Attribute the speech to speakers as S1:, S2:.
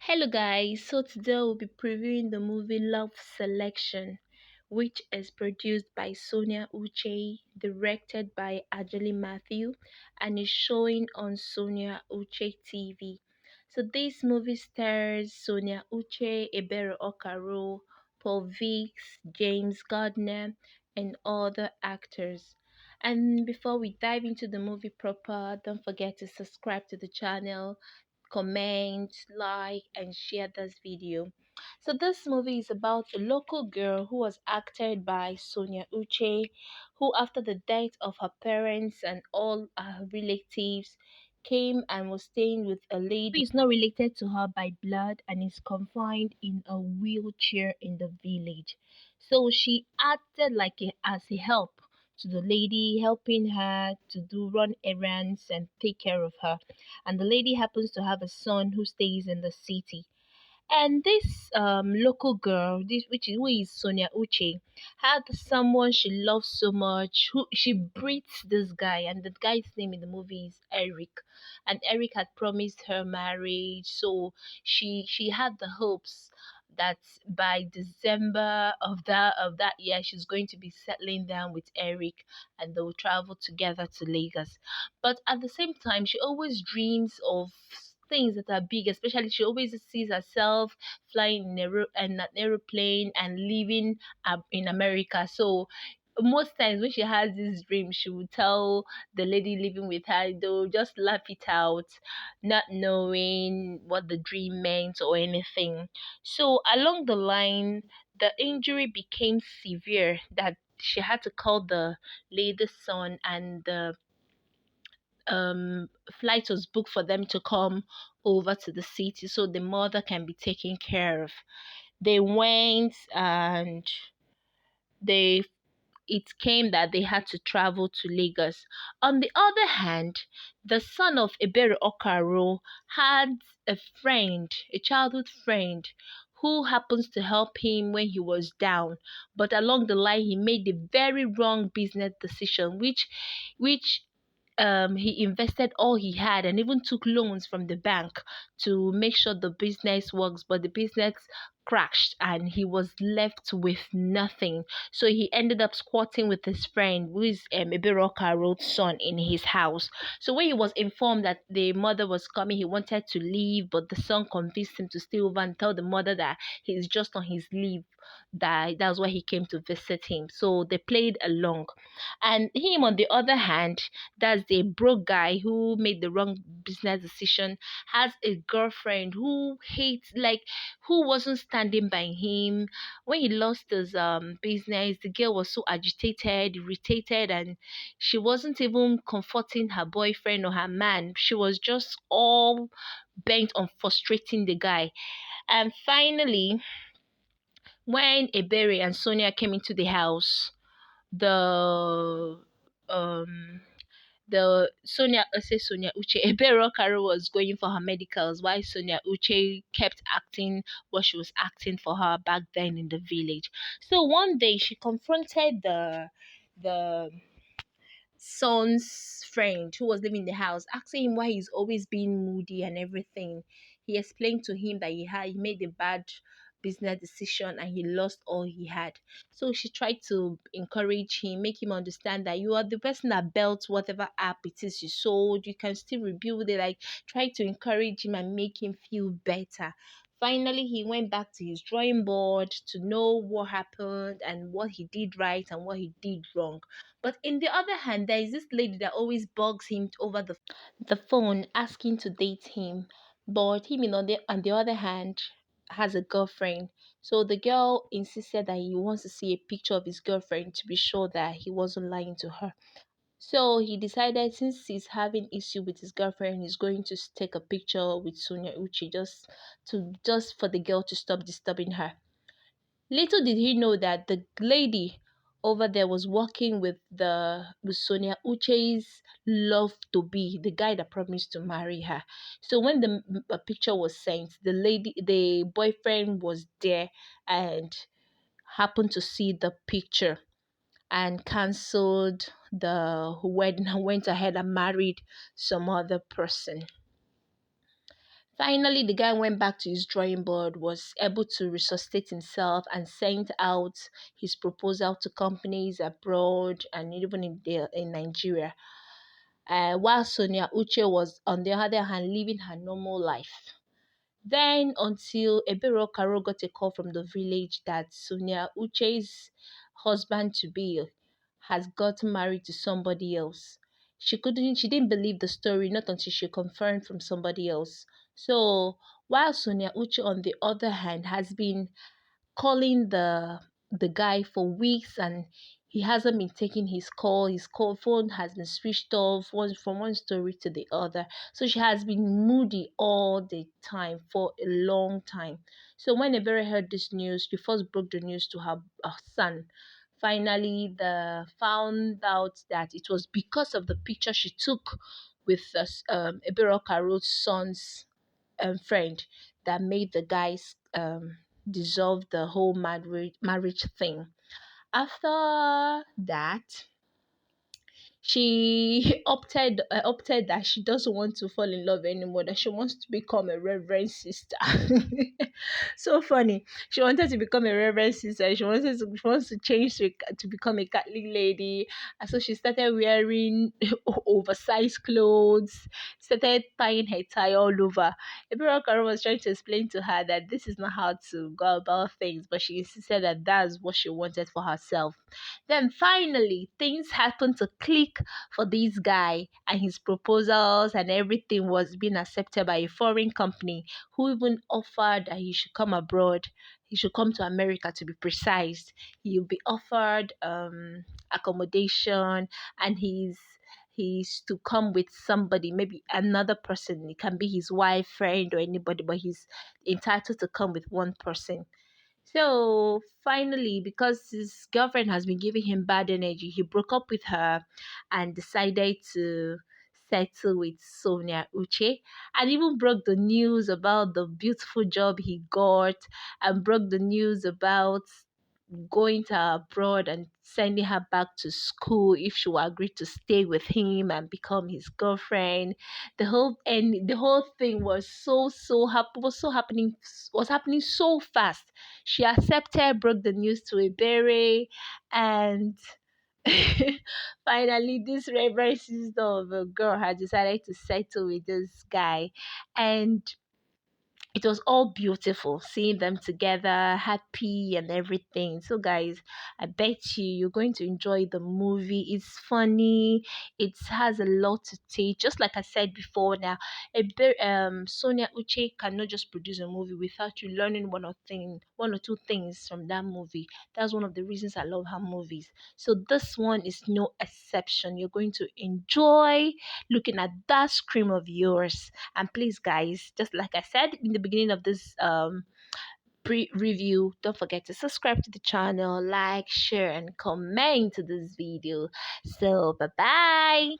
S1: Hello guys, so today we'll be previewing the movie Love Selection, which is produced by Sonia Uche, directed by Ajali Matthew, and is showing on Sonia Uche TV. So this movie stars Sonia Uche, Ebere Okaro, Paul Vicks, James Gardiner, and other actors. And before we dive into the movie proper, don't forget to subscribe to the channel, comment, like, and share this video. So this movie is about a local girl who was acted by Sonia Uche, who after the death of her parents and all her relatives came and was staying with a lady who is not related to her by blood and is confined in a wheelchair in the village. So she acted like as a help to the lady, helping her to do run errands and take care of her. And the lady happens to have a son who stays in the city. And this local girl, who is Sonia Uche, had someone she loves so much. Who she breeds this guy, and the guy's name in the movie is Eric. And Eric had promised her marriage, so she had the hopes that by December of that year she's going to be settling down with Eric, and they will travel together to Lagos. But at the same time, she always dreams of things that are big, especially she always sees herself flying in an aeroplane and living in America. So most times when she has this dream, she will tell the lady living with her, they'll just laugh it out, not knowing what the dream meant or anything. So along the line, the injury became severe that she had to call the lady's son, and the flight was booked for them to come over to the city so the mother can be taken care of. They went, and they it came that they had to travel to Lagos. On the other hand, the son of Ebere Okaro had a friend, a childhood friend, who happens to help him when he was down. But along the line, he made a very wrong business decision, which he invested all he had and even took loans from the bank to make sure the business works, but the business crashed and he was left with nothing. So he ended up squatting with his friend, who is Ibiroka Road's son, in his house. So when he was informed that the mother was coming, he wanted to leave, but the son convinced him to stay over and tell the mother that he's just on his leave, that that's why he came to visit him. So they played along. And him, on the other hand, that's the broke guy who made the wrong business decision, has a girlfriend who hates, like, who wasn't standing by him when he lost his business. The girl was so agitated, irritated, and she wasn't even comforting her boyfriend or her man. She was just all bent on frustrating the guy. And finally, when Ebere and Sonia came into the house, the um Sonia Uche, Ebere Okaro was going for her medicals while Sonia Uche kept acting what she was acting for her back then in the village. So one day she confronted the son's friend who was living in the house, asking him why he's always being moody and everything. He explained to him that he made a bad business decision and he lost all he had. So she tried to encourage him, make him understand that you are the person that built whatever app it is you sold. You can still rebuild it. Like, try to encourage him and make him feel better. Finally, he went back to his drawing board to know what happened and what he did right and what he did wrong. But in the other hand, there is this lady that always bugs him over the phone asking to date him. But him, on the other hand, has a girlfriend. So the girl insisted that he wants to see a picture of his girlfriend to be sure that he wasn't lying to her. So he decided, since he's having issue with his girlfriend, he's going to take a picture with Sonia Uchi, just for the girl to stop disturbing her. Little did he know that the lady over there was working with Sonia Uche's love to be, the guy that promised to marry her. So when the picture was sent, the boyfriend was there and happened to see the picture and cancelled the wedding and went ahead and married some other person. Finally, the guy went back to his drawing board, was able to resuscitate himself, and sent out his proposal to companies abroad and even in Nigeria. While Sonia Uche was, on the other hand, living her normal life. Then, until Ebere okaro got a call from the village that Sonia Uche's husband to be has gotten married to somebody else. She didn't believe the story, not until she confirmed from somebody else. So while Sonia Uche, on the other hand, has been calling the guy for weeks, and he hasn't been taking his call. His call phone has been switched off from one story to the other. So she has been moody all the time for a long time. So when Ebere heard this news, she first broke the news to her son. Finally, the found out that it was because of the picture she took with Ebere Okaro's son's friend that made the guys dissolve the whole marriage thing. After that, she opted that she doesn't want to fall in love anymore, that she wants to become a reverend sister. So funny. She wanted to become a reverend sister. She wants to change to become a Catholic lady. And so she started wearing oversized clothes, started tying her tie all over. Ebere Okaro was trying to explain to her that this is not how to go about things, but she insisted that that's what she wanted for herself. Then finally, things happened to click for this guy, and his proposals and everything was being accepted by a foreign company who even offered that he should come abroad. He should come to America, to be precise. He'll be offered accommodation, and he's to come with somebody, maybe another person. It can be his wife, friend, or anybody, but he's entitled to come with one person. So finally, because his girlfriend has been giving him bad energy, he broke up with her and decided to settle with Sonia Uche, and even broke the news about the beautiful job he got, and broke the news about going to her abroad and sending her back to school if she will agree to stay with him and become his girlfriend. The whole thing was was happening so fast. She accepted, broke the news to Ebere, and finally this reverend sister of a girl had decided to settle with this guy, and it was all beautiful seeing them together, happy and everything. So, guys, I bet you're going to enjoy the movie. It's funny, it has a lot to teach. Just like I said before, now, Sonia Uche cannot just produce a movie without you learning one or two things from that movie. That's one of the reasons I love her movies. So, this one is no exception. You're going to enjoy looking at that scream of yours. And please, guys, just like I said in the beginning of this pre-review, don't forget to subscribe to the channel, like, share, and comment to this video. So bye bye.